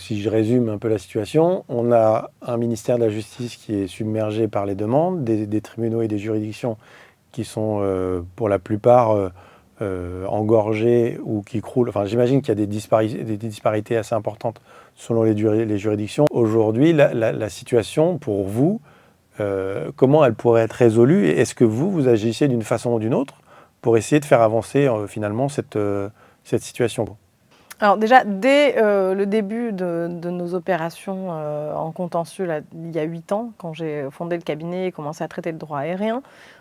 si je résume un peu la situation, on a un ministère de la Justice qui est submergé par les demandes, des tribunaux et des juridictions qui sont pour la plupart engorgés ou qui croulent. Enfin, j'imagine qu'il y a des disparités assez importantes selon les juridictions. Aujourd'hui, la situation pour vous, comment elle pourrait être résolue? Et est-ce que vous agissez d'une façon ou d'une autre pour essayer de faire avancer finalement cette situation? Alors déjà, dès le début de nos opérations en contentieux, là, il y a 8 ans, quand j'ai fondé le cabinet et commencé à traiter le droit aérien,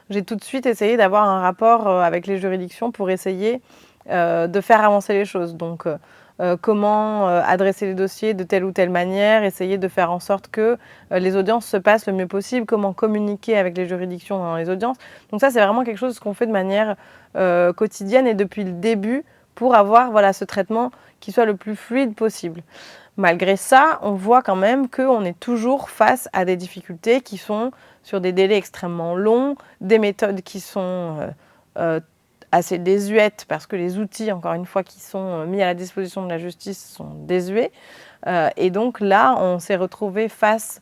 j'ai tout de suite essayé d'avoir un rapport avec les juridictions pour essayer de faire avancer les choses. Donc, comment adresser les dossiers de telle ou telle manière, essayer de faire en sorte que les audiences se passent le mieux possible, comment communiquer avec les juridictions dans les audiences. Donc ça, c'est vraiment quelque chose qu'on fait de manière quotidienne et depuis le début pour avoir ce traitement qui soit le plus fluide possible. Malgré ça, on voit quand même qu'on est toujours face à des difficultés qui sont sur des délais extrêmement longs, des méthodes qui sont assez désuètes parce que les outils, encore une fois, qui sont mis à la disposition de la justice sont désuets. Et donc là, on s'est retrouvé face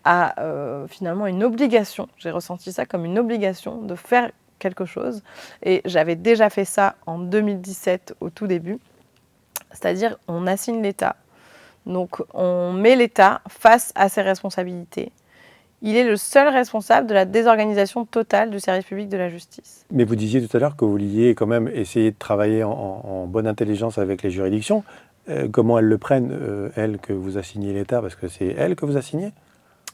à finalement une obligation. J'ai ressenti ça comme une obligation de faire quelque chose. Et j'avais déjà fait ça en 2017 au tout début. C'est-à-dire on assigne l'État. Donc on met l'État face à ses responsabilités. Il est le seul responsable de la désorganisation totale du service public de la justice. Mais vous disiez tout à l'heure que vous vouliez quand même essayer de travailler en bonne intelligence avec les juridictions. Comment elles le prennent, elles, que vous assignez l'État? Parce que c'est elles que vous assignez?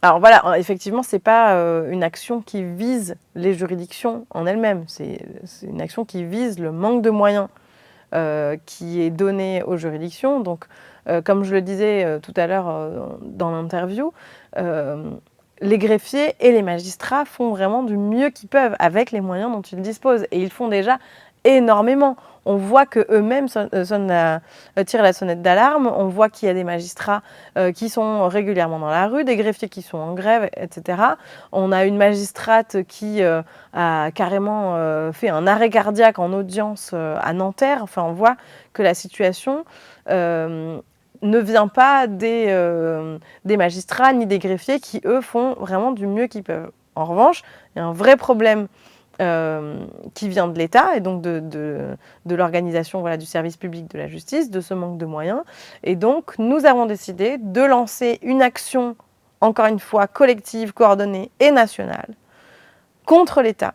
Alors voilà, effectivement, ce n'est pas une action qui vise les juridictions en elles-mêmes. C'est une action qui vise le manque de moyens qui est donné aux juridictions. Donc, comme je le disais tout à l'heure dans l'interview, les greffiers et les magistrats font vraiment du mieux qu'ils peuvent avec les moyens dont ils disposent. Et ils font déjà énormément. On voit qu'eux-mêmes tirent la sonnette d'alarme. On voit qu'il y a des magistrats qui sont régulièrement dans la rue, des greffiers qui sont en grève, etc. On a une magistrate qui a carrément fait un arrêt cardiaque en audience à Nanterre. Enfin, on voit que la situation ne vient pas des magistrats ni des greffiers qui, eux, font vraiment du mieux qu'ils peuvent. En revanche, il y a un vrai problème qui vient de l'État et donc de l'organisation du service public de la justice, de ce manque de moyens. Et donc, nous avons décidé de lancer une action, encore une fois, collective, coordonnée et nationale, contre l'État,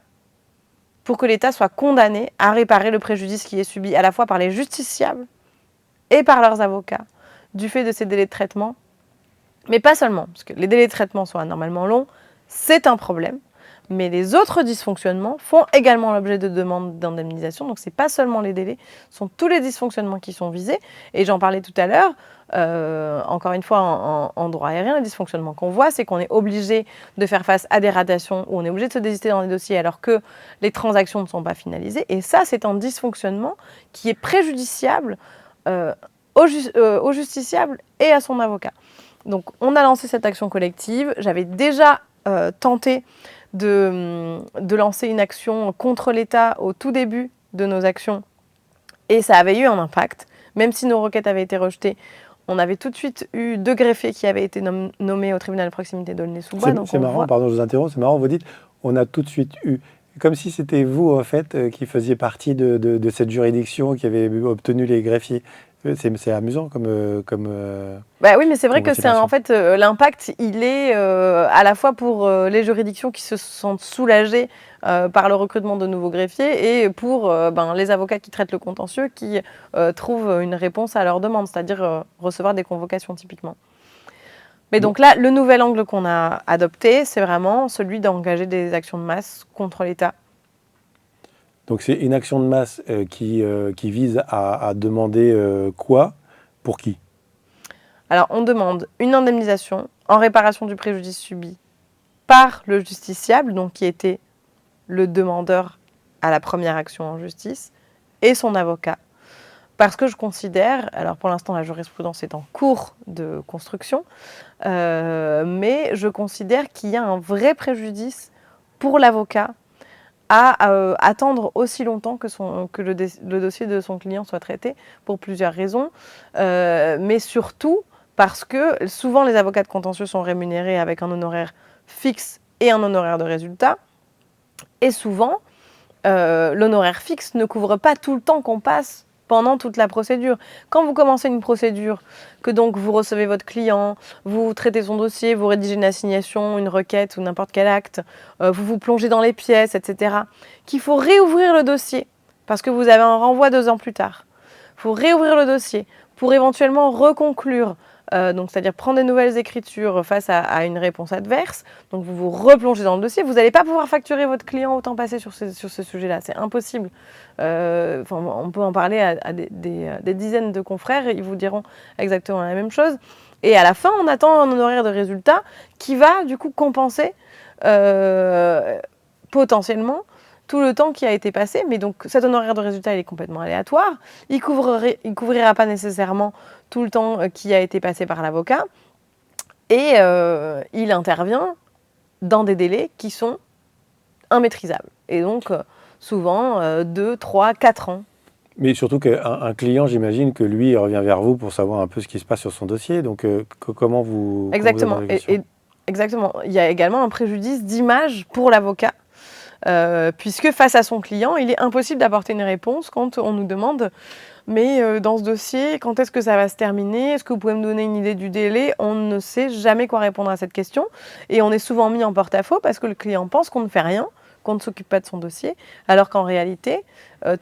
pour que l'État soit condamné à réparer le préjudice qui est subi à la fois par les justiciables et par leurs avocats, du fait de ces délais de traitement. Mais pas seulement, parce que les délais de traitement sont anormalement longs, c'est un problème. Mais les autres dysfonctionnements font également l'objet de demandes d'indemnisation. Donc, ce n'est pas seulement les délais, ce sont tous les dysfonctionnements qui sont visés. Et j'en parlais tout à l'heure, encore une fois, en droit aérien, les dysfonctionnements qu'on voit, c'est qu'on est obligé de faire face à des radations, ou on est obligé de se désister dans les dossiers alors que les transactions ne sont pas finalisées. Et ça, c'est un dysfonctionnement qui est préjudiciable au justiciable et à son avocat. Donc, on a lancé cette action collective. J'avais déjà tenté de lancer une action contre l'État au tout début de nos actions. Et ça avait eu un impact. Même si nos requêtes avaient été rejetées, on avait tout de suite eu 2 greffiers qui avaient été nommés au tribunal de proximité d'Aulnay-sous-Bois. C'est marrant, pardon, je vous interromps, c'est marrant, vous dites, on a tout de suite eu. Comme si c'était vous, en fait, qui faisiez partie de cette juridiction qui avait obtenu les greffiers. C'est amusant Bah oui, mais c'est vrai que en fait, l'impact, il est à la fois pour les juridictions qui se sentent soulagées par le recrutement de nouveaux greffiers et pour les avocats qui traitent le contentieux qui trouvent une réponse à leurs demandes, c'est-à-dire recevoir des convocations typiquement. Mais donc là, le nouvel angle qu'on a adopté, c'est vraiment celui d'engager des actions de masse contre l'État. Donc c'est une action de masse qui vise à demander quoi? Pour qui? Alors on demande une indemnisation en réparation du préjudice subi par le justiciable, donc qui était le demandeur à la première action en justice, et son avocat. Parce que je considère, alors pour l'instant la jurisprudence est en cours de construction, mais je considère qu'il y a un vrai préjudice pour l'avocat à attendre aussi longtemps que le dossier de son client soit traité, pour plusieurs raisons, mais surtout parce que souvent les avocats de contentieux sont rémunérés avec un honoraire fixe et un honoraire de résultat. Et souvent, l'honoraire fixe ne couvre pas tout le temps qu'on passe pendant toute la procédure. Quand vous commencez une procédure, que donc vous recevez votre client, vous traitez son dossier, vous rédigez une assignation, une requête ou n'importe quel acte, vous vous plongez dans les pièces, etc., qu'il faut réouvrir le dossier parce que vous avez un renvoi 2 ans plus tard. Il faut réouvrir le dossier pour éventuellement reconclure, donc c'est-à-dire prendre des nouvelles écritures face à une réponse adverse. Donc vous vous replongez dans le dossier. Vous n'allez pas pouvoir facturer votre client au temps passé sur ce sujet-là. C'est impossible. On peut en parler à des dizaines de confrères et ils vous diront exactement la même chose. Et à la fin, on attend un honoraire de résultat qui va du coup compenser potentiellement tout le temps qui a été passé. Mais donc cet honoraire de résultat, il est complètement aléatoire. Il couvrira pas nécessairement tout le temps qui a été passé par l'avocat. Et il intervient dans des délais qui sont immaîtrisables. Et donc, souvent, 2, 3, 4 ans. Mais surtout qu'un client, j'imagine que lui, il revient vers vous pour savoir un peu ce qui se passe sur son dossier. Donc, comment vous... Exactement. Exactement. Il y a également un préjudice d'image pour l'avocat. Puisque face à son client, il est impossible d'apporter une réponse quand on nous demande « mais dans ce dossier, quand est-ce que ça va se terminer? Est-ce que vous pouvez me donner une idée du délai ?» On ne sait jamais quoi répondre à cette question et on est souvent mis en porte-à-faux parce que le client pense qu'on ne fait rien, qu'on ne s'occupe pas de son dossier, alors qu'en réalité,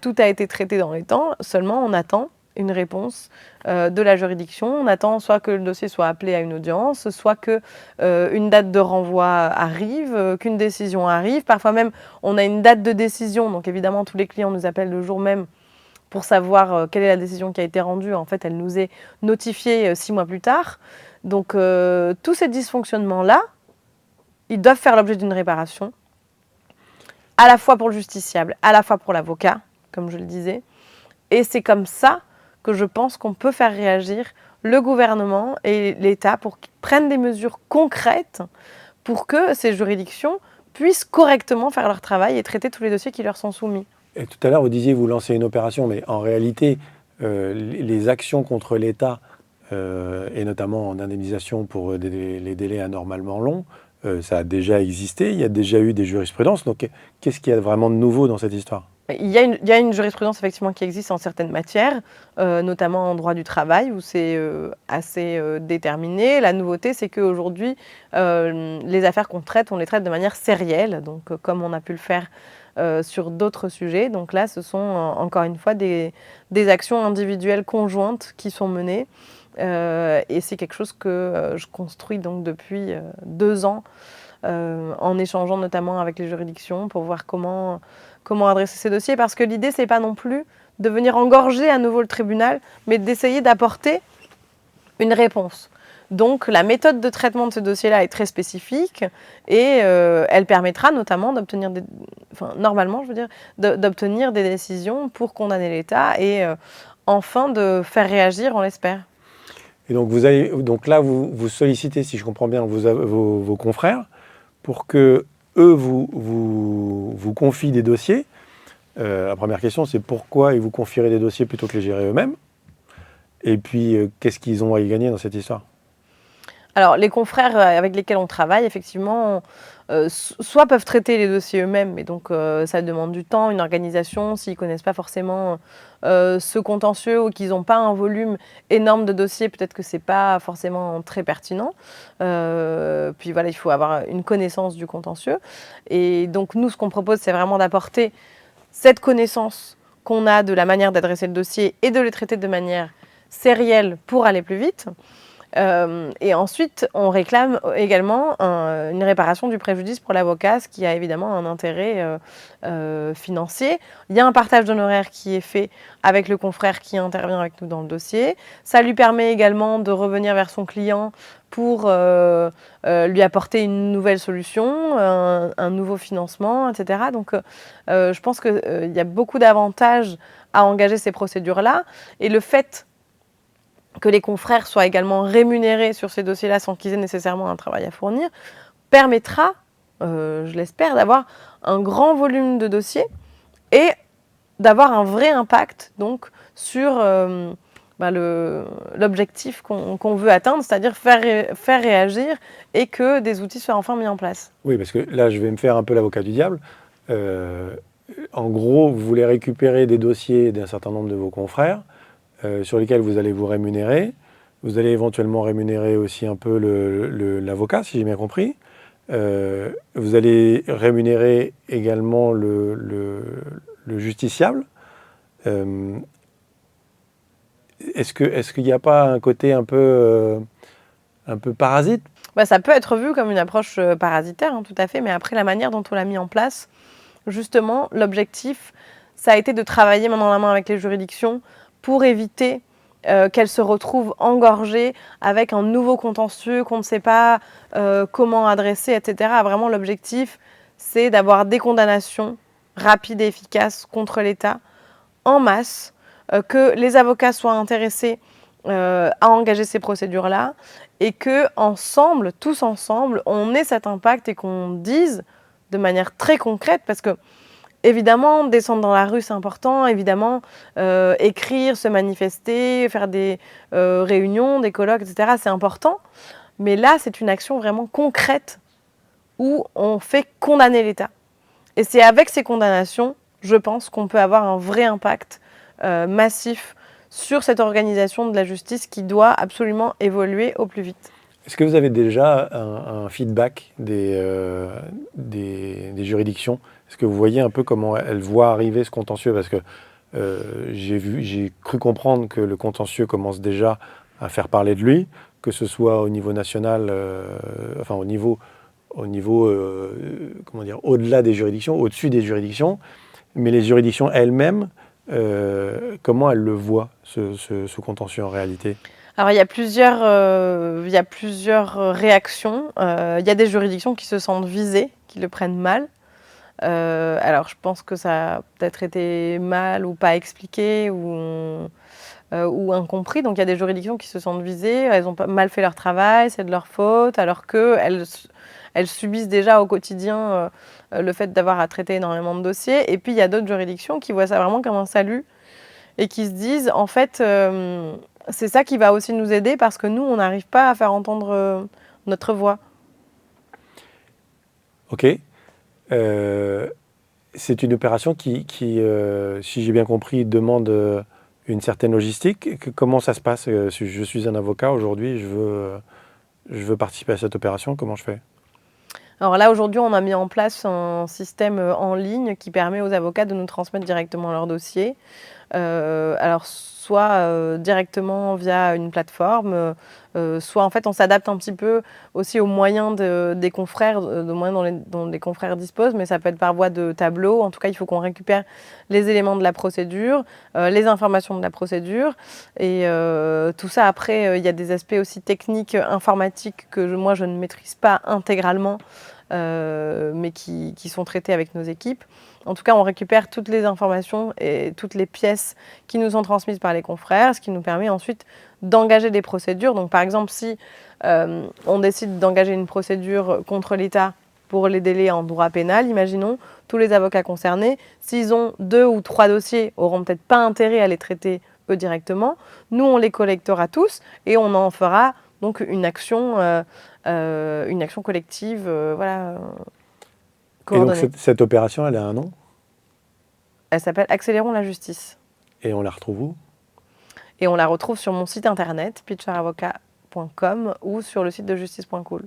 tout a été traité dans les temps, seulement on attend une réponse de la juridiction. On attend soit que le dossier soit appelé à une audience, soit qu'une date de renvoi arrive, qu'une décision arrive. Parfois même, on a une date de décision. Donc évidemment, tous les clients nous appellent le jour même pour savoir quelle est la décision qui a été rendue. En fait, elle nous est notifiée 6 mois plus tard. Donc tous ces dysfonctionnements-là, ils doivent faire l'objet d'une réparation, à la fois pour le justiciable, à la fois pour l'avocat, comme je le disais. Et c'est comme ça que je pense qu'on peut faire réagir le gouvernement et l'État pour qu'ils prennent des mesures concrètes pour que ces juridictions puissent correctement faire leur travail et traiter tous les dossiers qui leur sont soumis. Et tout à l'heure, vous disiez vous lancez une opération, mais en réalité, les actions contre l'État, et notamment en indemnisation pour les délais anormalement longs, ça a déjà existé, il y a déjà eu des jurisprudences. Donc, qu'est-ce qu'il y a vraiment de nouveau dans cette histoire ? Il y a une jurisprudence effectivement qui existe en certaines matières, notamment en droit du travail, où c'est assez déterminé. La nouveauté, c'est qu'aujourd'hui, les affaires qu'on traite, on les traite de manière sérielle, donc comme on a pu le faire sur d'autres sujets. Donc là, ce sont encore une fois des actions individuelles conjointes qui sont menées. Et c'est quelque chose que je construis donc depuis 2 ans, en échangeant notamment avec les juridictions pour voir comment adresser ces dossiers, parce que l'idée, c'est pas non plus de venir engorger à nouveau le tribunal, mais d'essayer d'apporter une réponse. Donc la méthode de traitement de ce dossier-là est très spécifique et elle permettra notamment d'obtenir d'obtenir des décisions pour condamner l'État et enfin de faire réagir, on l'espère. Et donc là, vous sollicitez, si je comprends bien, vos confrères pour que eux vous confient des dossiers. La première question, c'est pourquoi ils vous confieraient des dossiers plutôt que les gérer eux-mêmes? Et puis, qu'est-ce qu'ils ont à y gagner dans cette histoire? Alors, les confrères avec lesquels on travaille, effectivement, soit peuvent traiter les dossiers eux-mêmes, mais donc ça demande du temps, une organisation, s'ils ne connaissent pas forcément ce contentieux ou qu'ils n'ont pas un volume énorme de dossiers, peut-être que ce n'est pas forcément très pertinent. Puis voilà, il faut avoir une connaissance du contentieux. Et donc, nous, ce qu'on propose, c'est vraiment d'apporter cette connaissance qu'on a de la manière d'adresser le dossier et de le traiter de manière sérielle pour aller plus vite. Et ensuite, on réclame également une réparation du préjudice pour l'avocat, ce qui a évidemment un intérêt financier. Il y a un partage d'honoraires qui est fait avec le confrère qui intervient avec nous dans le dossier. Ça lui permet également de revenir vers son client pour lui apporter une nouvelle solution, un nouveau financement, etc. Donc, je pense qu'il y a beaucoup d'avantages à engager ces procédures-là. Et le fait que les confrères soient également rémunérés sur ces dossiers-là sans qu'ils aient nécessairement un travail à fournir, permettra, je l'espère, d'avoir un grand volume de dossiers et d'avoir un vrai impact donc, sur l'objectif qu'on veut atteindre, c'est-à-dire faire réagir et que des outils soient enfin mis en place. Oui, parce que là, je vais me faire un peu l'avocat du diable. En gros, vous voulez récupérer des dossiers d'un certain nombre de vos confrères sur lesquels vous allez vous rémunérer. Vous allez éventuellement rémunérer aussi un peu l'avocat, si j'ai bien compris. Vous allez rémunérer également le justiciable. Est-ce qu'il n'y a pas un côté un peu parasite? Ça peut être vu comme une approche parasitaire, hein, tout à fait, mais après la manière dont on l'a mis en place, justement, l'objectif, ça a été de travailler main dans la main avec les juridictions pour éviter qu'elles se retrouvent engorgées avec un nouveau contentieux qu'on ne sait pas comment adresser, etc. Vraiment, l'objectif, c'est d'avoir des condamnations rapides et efficaces contre l'État en masse, que les avocats soient intéressés à engager ces procédures-là et que ensemble, tous ensemble, on ait cet impact et qu'on dise de manière très concrète, parce que évidemment, descendre dans la rue, c'est important. Évidemment, écrire, se manifester, faire des réunions, des colloques, etc., c'est important. Mais là, c'est une action vraiment concrète où on fait condamner l'État. Et c'est avec ces condamnations, je pense, qu'on peut avoir un vrai impact massif sur cette organisation de la justice qui doit absolument évoluer au plus vite. Est-ce que vous avez déjà un feedback des juridictions? Est-ce que vous voyez un peu comment elles voient arriver ce contentieux? Parce que j'ai cru comprendre que le contentieux commence déjà à faire parler de lui, que ce soit au niveau national, enfin au niveau comment dire, au-delà des juridictions, au-dessus des juridictions, mais les juridictions elles-mêmes, comment elles le voient, ce contentieux en réalité? Alors, il y a plusieurs réactions. Il y a des juridictions qui se sentent visées, qui le prennent mal. Alors, je pense que ça a peut-être été mal ou pas expliqué ou incompris. Donc, il y a des juridictions qui se sentent visées, elles ont mal fait leur travail, c'est de leur faute, alors qu'elles subissent déjà au quotidien le fait d'avoir à traiter énormément de dossiers. Et puis, il y a d'autres juridictions qui voient ça vraiment comme un salut et qui se disent, en fait, c'est ça qui va aussi nous aider parce que nous, on n'arrive pas à faire entendre notre voix. Ok. C'est une opération qui si j'ai bien compris, demande une certaine logistique. Comment ça se passe? Si je suis un avocat aujourd'hui, je veux participer à cette opération, comment je fais? Alors là, aujourd'hui, on a mis en place un système en ligne qui permet aux avocats de nous transmettre directement leur dossier. Alors, soit directement via une plateforme, soit en fait, on s'adapte un petit peu aussi aux moyens des confrères, de moyens dont les confrères disposent, mais ça peut être par voie de tableau. En tout cas, il faut qu'on récupère les éléments de la procédure, les informations de la procédure. Et tout ça, après, il y a des aspects aussi techniques, informatiques que moi, je ne maîtrise pas intégralement, mais qui sont traités avec nos équipes. En tout cas, on récupère toutes les informations et toutes les pièces qui nous sont transmises par les confrères, ce qui nous permet ensuite d'engager des procédures. Donc, par exemple, si on décide d'engager une procédure contre l'État pour les délais en droit pénal, imaginons, tous les avocats concernés, s'ils ont 2 ou 3 dossiers, auront peut-être pas intérêt à les traiter eux directement. Nous, on les collectera tous et on en fera donc une action collective, voilà. Et donc cette opération, elle a un nom? Elle s'appelle Accélérons la justice. Et on la retrouve où? Et on la retrouve sur mon site internet, pitcheravocat.com ou sur le site de justice.cool.